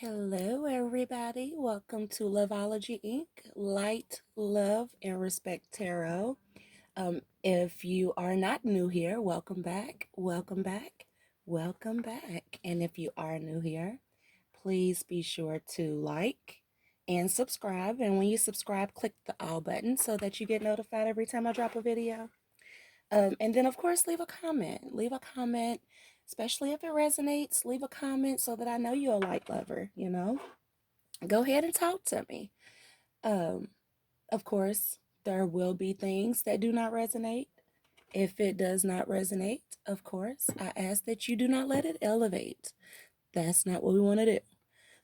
Hello, everybody. Welcome to Loveology Ink, Light, Love, and Respect Tarot. If you are not new here, welcome back, welcome back, welcome back. And if you are new here, please be sure to like and subscribe. And when you subscribe, click the all button so that you get notified every time I drop a video. And then, of course, leave a comment. Leave a comment, especially if it resonates. Leave a comment so that I know you're a light lover, Go ahead and talk to me. Um, of course, there will be things that do not resonate. If it does not resonate, of course, I ask that you do not let it elevate. That's not what we want to do.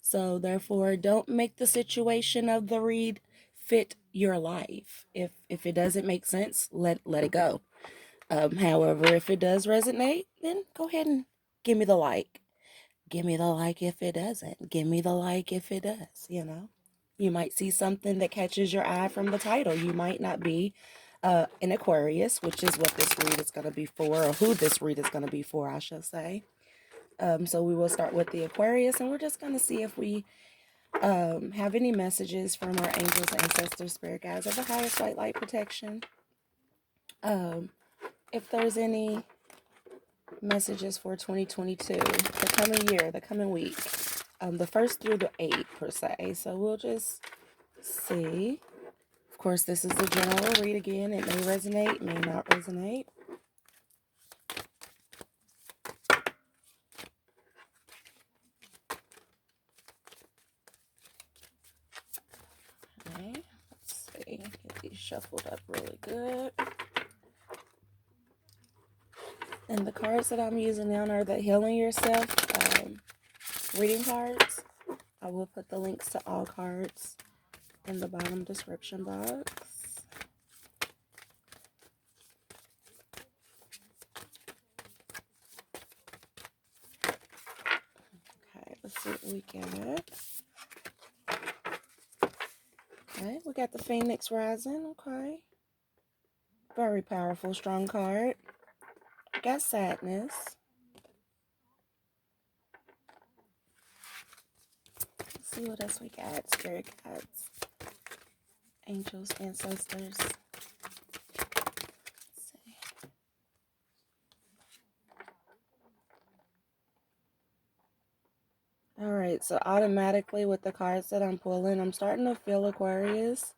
So therefore, don't make the situation of the read fit your life. If it doesn't make sense, let it go. However, if it does resonate, then go ahead and give me the like. Give me the like if it doesn't. Give me the like if it does. You might see something that catches your eye from the title. You might not be an Aquarius, which is what this read is going to be for, or who this read is going to be for, I should say. So we will start with the Aquarius, and we're just going to see if we have any messages from our angels, ancestors, spirit guides, or the highest white light protection. If there's any messages for 2022, the coming year, the coming week, the 1st through the 8th per se. So we'll just see. Of course, this is the general read again. It may resonate, may not resonate. Okay, let's see. Get these shuffled up really good. And the cards that I'm using now are the Healing Yourself reading cards. I will put the links to all cards in the bottom description box. Okay, let's see what we get. Okay, we got the Phoenix Rising. Okay. Very powerful, strong card. Got Sadness. Let's see what else we got. Spirit guides, angels, ancestors. Let's see. Alright, so automatically with the cards that I'm pulling, I'm starting to feel, Aquarius,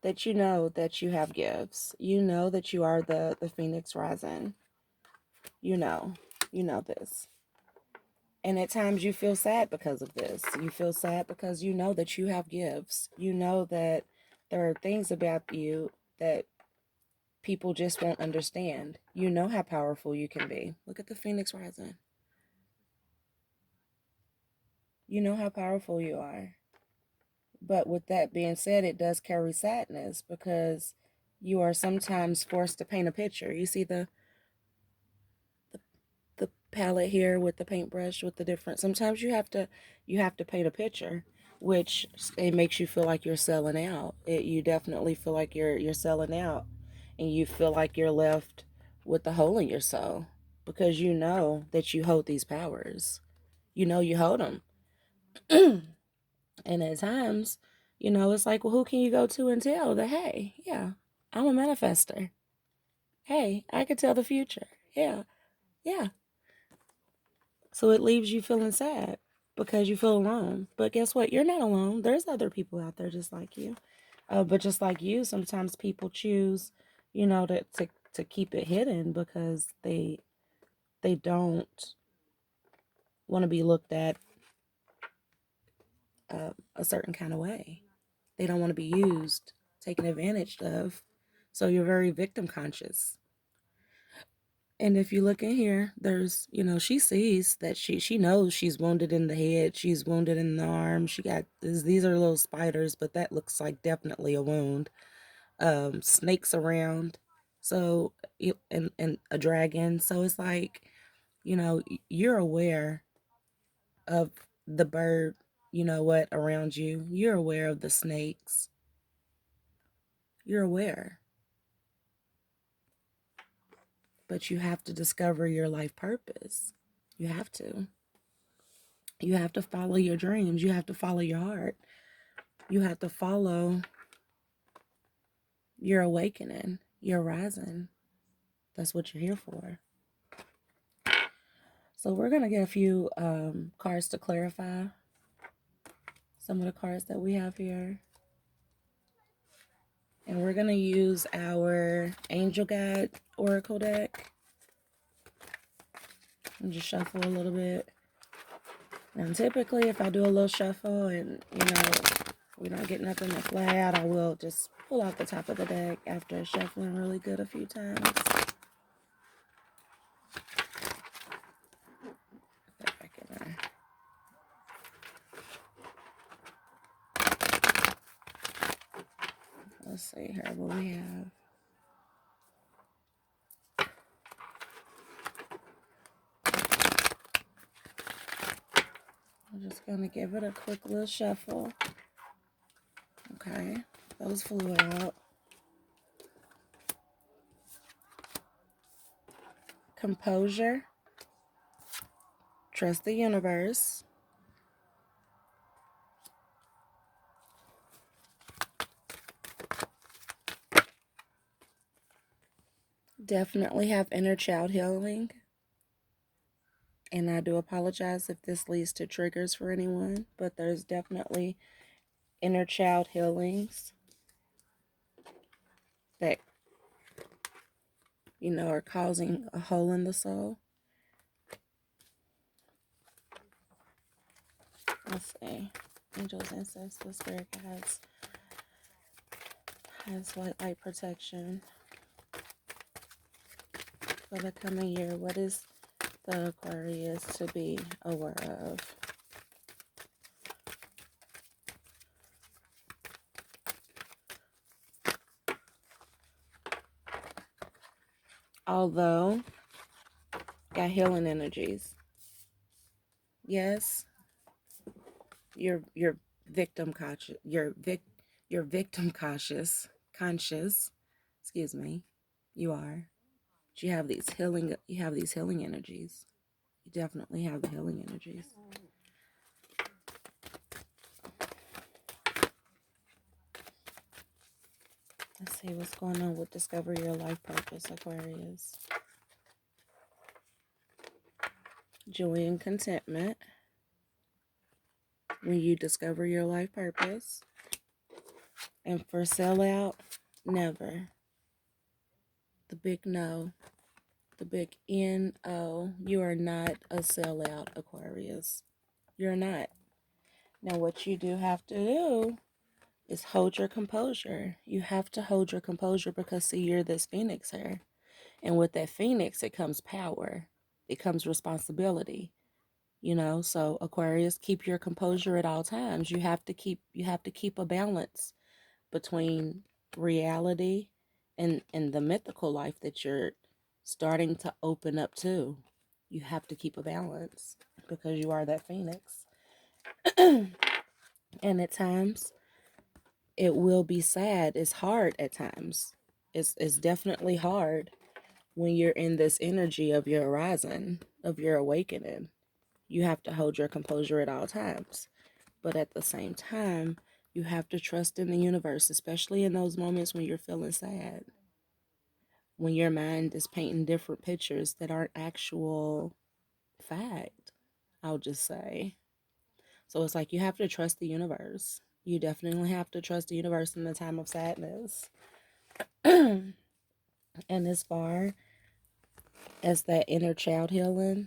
that you know that you have gifts. You know that you are the Phoenix Rising. You know this. And at times you feel sad because of this. You feel sad because you know that you have gifts. You know that there are things about you that people just won't understand. You know how powerful you can be. Look at the Phoenix Rising. You know how powerful you are. But with that being said, it does carry sadness because you are sometimes forced to paint a picture. You see the palette here with the paintbrush with the different. Sometimes you have to paint a picture, which it makes you feel like you're selling out. You definitely feel like you're selling out, and you feel like you're left with the hole in your soul because you know that you hold these powers. You know you hold them, and at times, it's like, well, who can you go to and tell that? Hey, yeah, I'm a manifester. Hey, I could tell the future. Yeah, yeah. So it leaves you feeling sad because you feel alone. But guess what? You're not alone. There's other people out there just like you. But just like you, sometimes people choose, to keep it hidden because they don't want to be looked at a certain kind of way. They don't want to be used, taken advantage of. So you're very victim conscious. And if you look in here, there's, she sees that she knows she's wounded in the head, she's wounded in the arm. She got these are little spiders, but that looks like definitely a wound. Snakes around, so and a dragon. So it's like, you're aware of the bird, around you. You're aware of the snakes. You're aware, but you have to discover your life purpose. You have to. You have to follow your dreams. You have to follow your heart. You have to follow your awakening, your rising. That's what you're here for. So we're going to get a few cards to clarify some of the cards that we have here. And we're going to use our Angel Guide Oracle deck and just shuffle a little bit. And typically if I do a little shuffle and, we don't get nothing to fly out, I will just pull out the top of the deck after shuffling really good a few times. Let's see here what we have. I'm just going to give it a quick little shuffle. Okay, those flew out. Composure. Trust the universe. Definitely have inner child healing. And I do apologize if this leads to triggers for anyone, but there's definitely inner child healings that, are causing a hole in the soul. Let's see. Angels, ancestors, spirit guides. Has white light protection for the coming year. What is the Aquarius to be aware of? Although, got healing energies. Yes, you're victim conscious. You're victim conscious. Excuse me. You are. But you have these healing. You have these healing energies. You definitely have the healing energies. Let's see what's going on with discover your life purpose, Aquarius. Joy and contentment. When you discover your life purpose. And for sellout, never. The big no. The big N-O. You are not a sellout, Aquarius. You're not. Now, what you do have to do is hold your composure. You have to hold your composure because, see, you're this phoenix here. And with that phoenix, it comes power. It comes responsibility. So Aquarius, keep your composure at all times. You have to keep a balance between reality and the mythical life that you're starting to open up to. You have to keep a balance because you are that phoenix. And at times it will be sad. It's hard at times. It's definitely hard when you're in this energy of your horizon, of your awakening. You have to hold your composure at all times. But at the same time, you have to trust in the universe, especially in those moments when you're feeling sad. When your mind is painting different pictures that aren't actual fact, I'll just say. So it's like you have to trust the universe. You definitely have to trust the universe in the time of sadness. And as far as that inner child healing,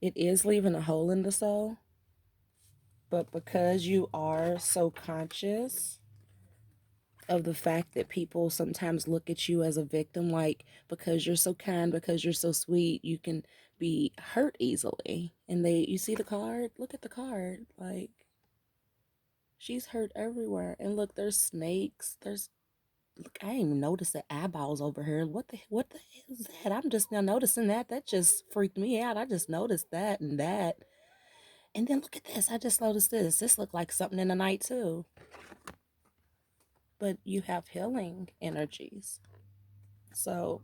it is leaving a hole in the soul. But because you are so conscious of the fact that people sometimes look at you as a victim, like because you're so kind, because you're so sweet, you can be hurt easily. And you see the card? Look at the card. Like, she's hurt everywhere. And look, there's snakes. Look, I didn't even notice the eyeballs over here. What the hell is that? I'm just now noticing that. That just freaked me out. I just noticed that and that. And then look at this. I just noticed this. This looked like something in the night too. But you have healing energies. So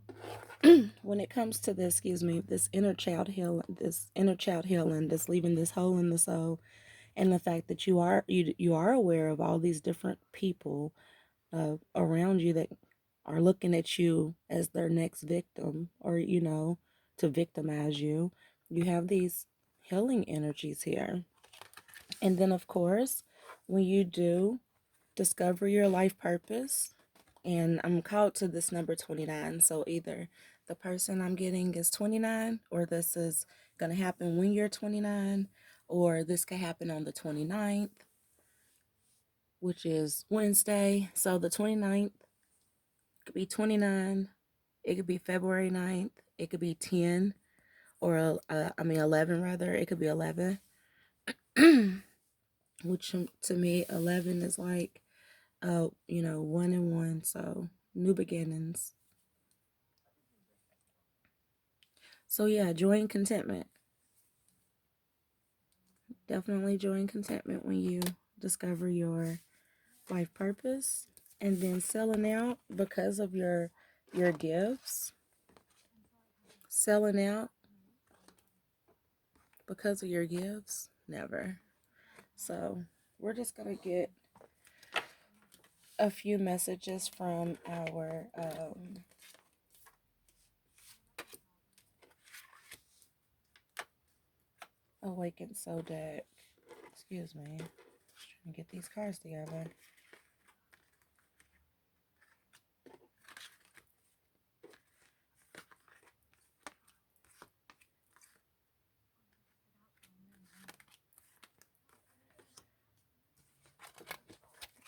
when it comes to this, this inner child healing, this leaving this hole in the soul, and the fact that you are aware of all these different people around you that are looking at you as their next victim, or to victimize you. You have these healing energies here. And then, of course, when you do discover your life purpose, and I'm called to this number 29, so either the person I'm getting is 29, or this is going to happen when you're 29, or this could happen on the 29th, which is Wednesday. So the 29th could be 29, it could be February 9th, it could be 10, or 11 rather, it could be 11. Which to me 11 is like 1 and 1, so new beginnings. So yeah, joy and contentment. Definitely joy and contentment when you discover your life purpose. And then selling out because of your gifts. Selling out because of your gifts, never. So we're just gonna get a few messages from our Awakened Soul deck. Excuse me. Just trying to get these cards together.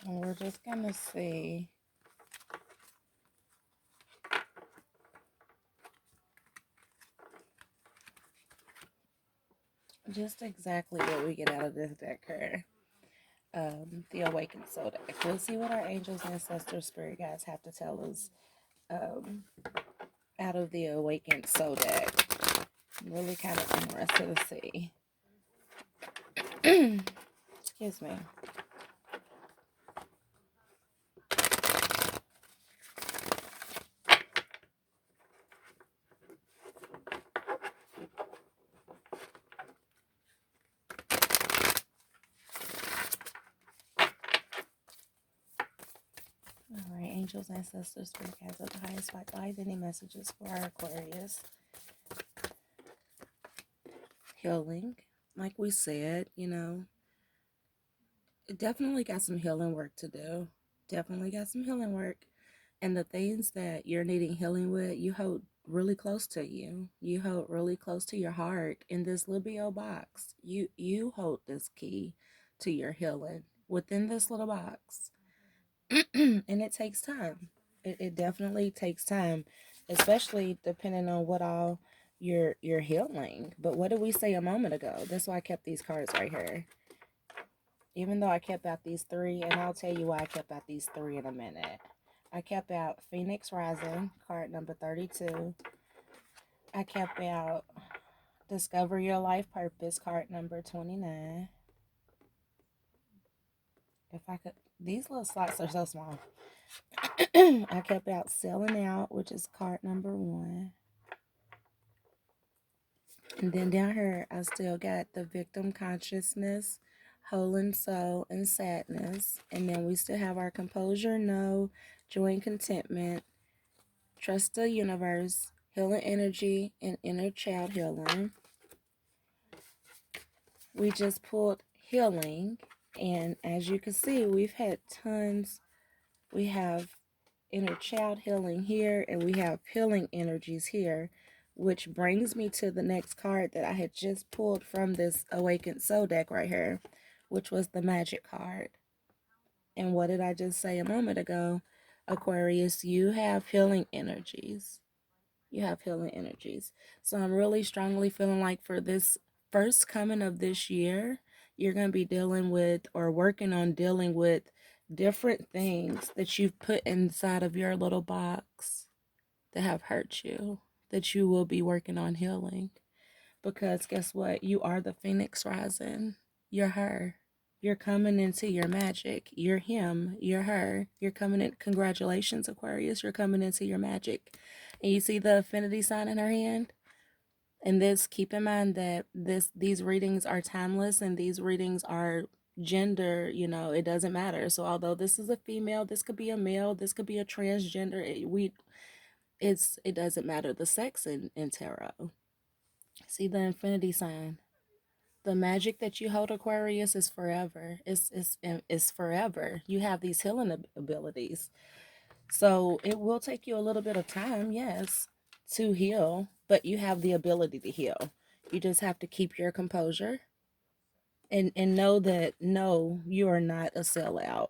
And we're just gonna see just exactly what we get out of this deck here. The Awakened Soul deck. Let's see what our angels, ancestors, spirit guides have to tell us out of the Awakened Soul deck. I'm really kind of interested to see. Excuse me. Alright, angels, ancestors, spirit guides of the highest white light. Any messages for our Aquarius? Healing. Like we said, definitely got some healing work to do. Definitely got some healing work. And the things that you're needing healing with, you hold really close to you. You hold really close to your heart in this little B.O. box. You hold this key to your healing within this little box. And it takes time. It definitely takes time, especially depending on what all you're healing. But what did we say a moment ago? That's why I kept these cards right here. Even though I kept out these three, and I'll tell you why I kept out these three in a minute. I kept out Phoenix Rising, card number 32. I kept out Discover Your Life Purpose, card number 29. If I could, these little slots are so small. I kept out Selling Out, which is card number 1. And then down here, I still got the Victim Consciousness, Whole and Soul, and Sadness. And then we still have our Composure, No, Joy and Contentment, Trust the Universe, Healing Energy, and Inner Child Healing. We just pulled Healing, and as you can see, we've had tons. We have Inner Child Healing here, and we have Healing Energies here, which brings me to the next card that I had just pulled from this Awakened Soul deck right here, which was the Magic card. And what did I just say a moment ago? Aquarius, you have healing energies. You have healing energies. So I'm really strongly feeling like for this first coming of this year, you're going to be dealing with or working on dealing with different things that you've put inside of your little box that have hurt you, that you will be working on healing. Because guess what? You are the Phoenix Rising. You're her. You're coming into your magic. You're him. You're her. You're coming in. Congratulations, Aquarius. You're coming into your magic. And you see the affinity sign in her hand? And this, keep in mind that these readings are timeless, and these readings are gender, it doesn't matter. So although this is a female, this could be a male, this could be a transgender. It doesn't matter the sex in tarot. See the infinity sign. The magic that you hold, Aquarius, is forever. It's forever. You have these healing abilities. So it will take you a little bit of time, yes, to heal, but you have the ability to heal. You just have to keep your composure and know that no, you are not a sellout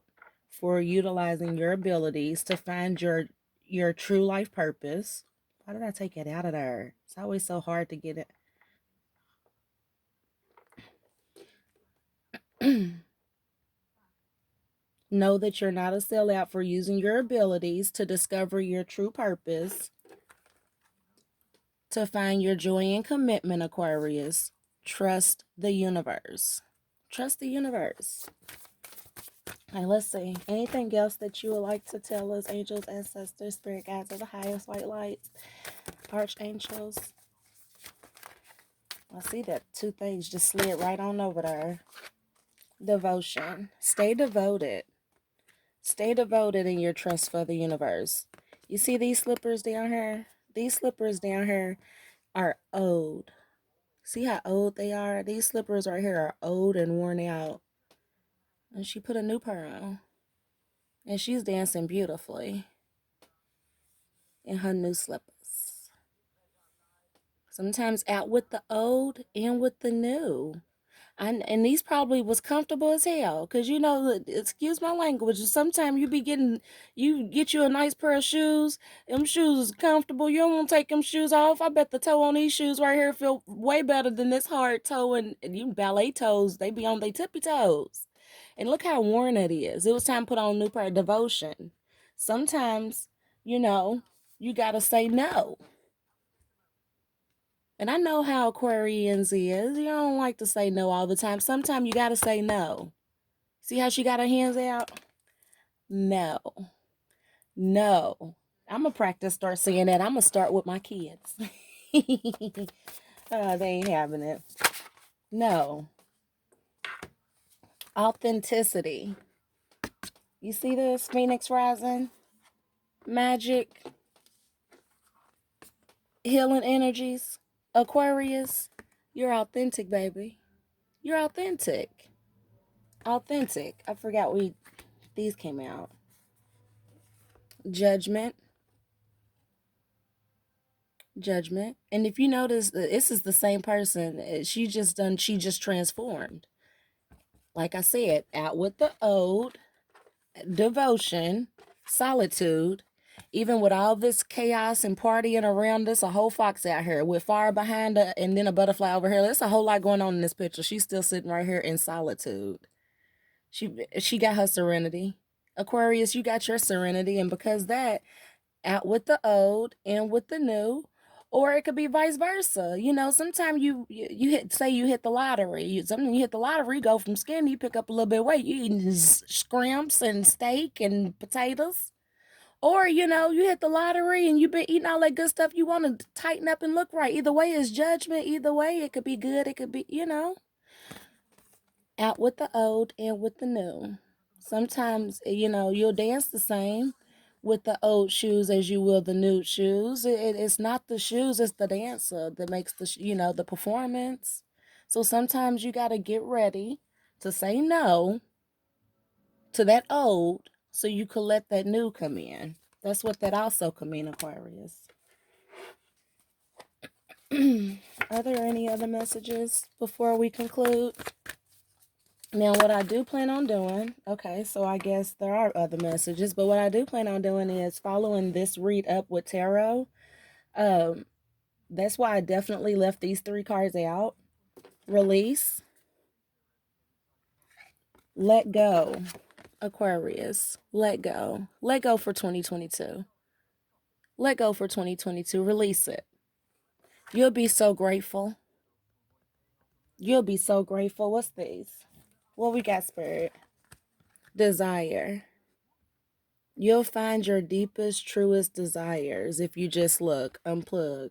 for utilizing your abilities to find your true life purpose. Why did I take it out of there? It's always so hard to get it. Know that you're not a sellout for using your abilities to discover your true purpose, to find your joy and commitment, Aquarius. Trust the universe. Trust the universe. All right, let's see. Anything else that you would like to tell us, angels, ancestors, spirit guides of the highest, white lights, archangels? I see that two things just slid right on over there. Devotion. Stay devoted. Stay devoted in your trust for the universe. You see these slippers down here? These slippers down here are old. See how old they are? These slippers right here are old and worn out. And she put a new pair on. And she's dancing beautifully in her new slippers. Sometimes out with the old and with the new. And these probably was comfortable as hell, because excuse my language, sometimes you get you a nice pair of shoes, them shoes is comfortable, you don't want to take them shoes off. I bet the toe on these shoes right here feel way better than this hard toe, and you ballet toes, they be on their tippy toes. And look how worn it is. It was time to put on a new pair of devotion. Sometimes, you gotta say no. And I know how Aquarians is. You don't like to say no all the time. Sometimes you got to say no. See how she got her hands out? No. No. I'm going to practice start saying that. I'm going to start with my kids. They ain't having it. No. Authenticity. You see this? Phoenix rising. Magic. Healing energies. Aquarius. You're authentic, baby. You're authentic. Authentic. I forgot these came out. Judgment. And if you notice, this is the same person. She just transformed. Like I said, out with the old, devotion, solitude. Even with all this chaos and partying around us, a whole fox out here with fire behind her and then a butterfly over here. There's a whole lot going on in this picture. She's still sitting right here in solitude. She got her serenity. Aquarius, you got your serenity, and because that, out with the old and with the new, or it could be vice versa. Sometimes you hit the lottery. Sometimes you hit the lottery, you go from skinny, you pick up a little bit of weight, you eating scrimps and steak and potatoes. Or you hit the lottery and you've been eating all that good stuff, you want to tighten up and look right. Either way is judgment. Either way, it could be good, it could be out with the old and with the new. Sometimes, you'll dance the same with the old shoes as you will the new shoes. It's not the shoes, it's the dancer that makes the performance. So sometimes you got to get ready to say no to that old so you could let that new come in. That's what that also could mean, Aquarius. Are there any other messages before we conclude? Now, what I do plan on doing, okay, so I guess there are other messages, but what I do plan on doing is following this read up with tarot. That's why I definitely left these three cards out. Release, let go, Aquarius, let go. Let go for 2022. Let go for 2022. Release it. You'll be so grateful. You'll be so grateful. What's these? What we got, Spirit? Desire. You'll find your deepest, truest desires if you just look, unplug.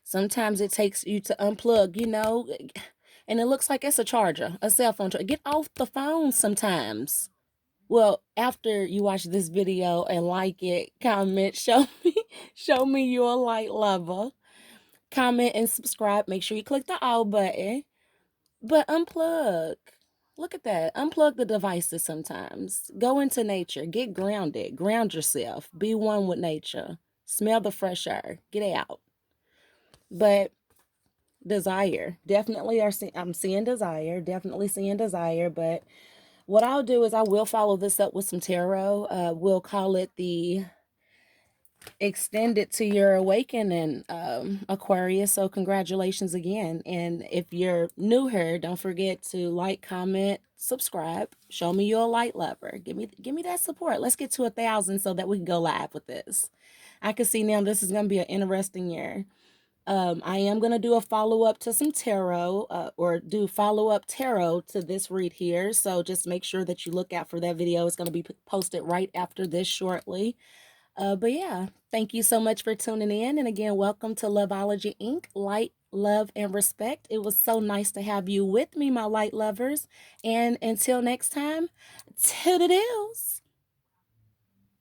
Sometimes it takes you to unplug, and it looks like it's a charger, a cell phone charger. Get off the phone sometimes. Well, after you watch this video and like it, comment, show me you're a light lover. Comment and subscribe. Make sure you click the all button. But unplug. Look at that. Unplug the devices sometimes. Go into nature. Get grounded. Ground yourself. Be one with nature. Smell the fresh air. Get out. But desire. Definitely I'm seeing desire. Definitely seeing desire. But what I'll do is I will follow this up with some tarot. We'll call it the extend it to your awakening, Aquarius. So congratulations again. And if you're new here, don't forget to like, comment, subscribe. Show me you're a light lover. Give me that support. Let's get to 1,000 so that we can go live with this. I can see now this is going to be an interesting year. I am going to do a follow-up to some tarot, or do follow-up tarot to this read here. So just make sure that you look out for that video. It's going to be posted right after this shortly. But yeah, thank you so much for tuning in. And again, welcome to Loveology Ink. Light, love, and respect. It was so nice to have you with me, my light lovers. And until next time, toodle-doos.